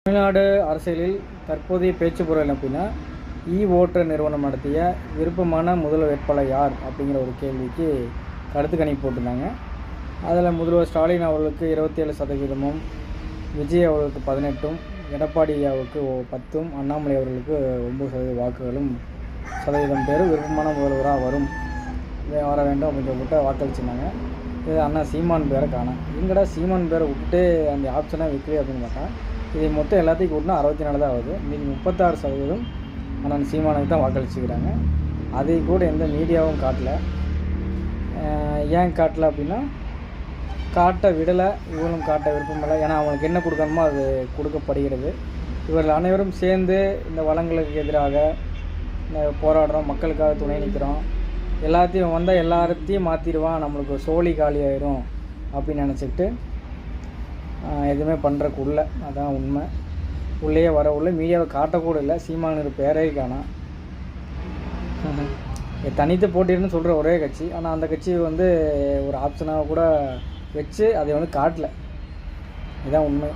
தமிழ்நாடு அரசியலில் தற்போதைய பேச்சுப்பொருள் அப்படின்னா ஓட்டர் நிறுவனம் நடத்திய விருப்பமான முதல்வர் வேட்பாளர் யார் அப்படிங்கிற ஒரு கேள்விக்கு கருத்து கணிப்பு போட்டிருந்தாங்க. அதில் முதல்வர் ஸ்டாலின் அவர்களுக்கு 27%, விஜய் அவர்களுக்கு 18%, எடப்பாடி ஐயாவுக்கு 10%, அண்ணாமலை அவர்களுக்கு 9% வாக்குகளும் சதவீதம் பேர் விருப்பமான முதல்வராக வரும் வர வேண்டும் அப்படின்னு சொல்லிட்டு வாக்களிச்சிருந்தாங்க. இது அண்ணா சீமான் பேரை காணோம். எங்கடா சீமான் பேரை விட்டுட்டு அந்த ஆப்ஷனாக வைக்கலையே அப்படின்னு பார்த்தா இதை மொத்தம் எல்லாத்தையும் கூட்டினா 64 தான் ஆகுது. இன்றைக்கி 36% அண்ணன் சீமானுக்கு தான் வாக்களிச்சுக்கிறாங்க. அதை கூட எந்த மீடியாவும் காட்டல. ஏன் காட்டல அப்படின்னா காட்ட விடலை, இவங்களும் காட்ட விருப்பமில்லை. ஏன்னா அவங்களுக்கு என்ன கொடுக்கணுமோ அது கொடுக்கப்படுகிறது. இவர்கள் அனைவரும் சேர்ந்து இந்த வளங்களுக்கு எதிராக போராடுறோம், மக்களுக்காக துணை நிற்கிறோம், எல்லாத்தையும் வந்தால் எல்லாத்தையும் மாற்றிடுவான், நம்மளுக்கு சோழி காலி ஆயிரும் அப்படின்னு நினச்சிக்கிட்டு எதுவுமே பண்ணுறக்கு உள்ள அதான் உண்மை. உள்ளேயே வர உள்ள மீடியாவை காட்டக்கூட இல்லை. சீமானு பேரே காணோம். தனித்து போட்டின்னு சொல்கிற ஒரே கட்சி, ஆனால் அந்த கட்சி ஒரு ஆப்ஷனாக கூட வச்சு அதை காட்டலை. இதுதான் உண்மை.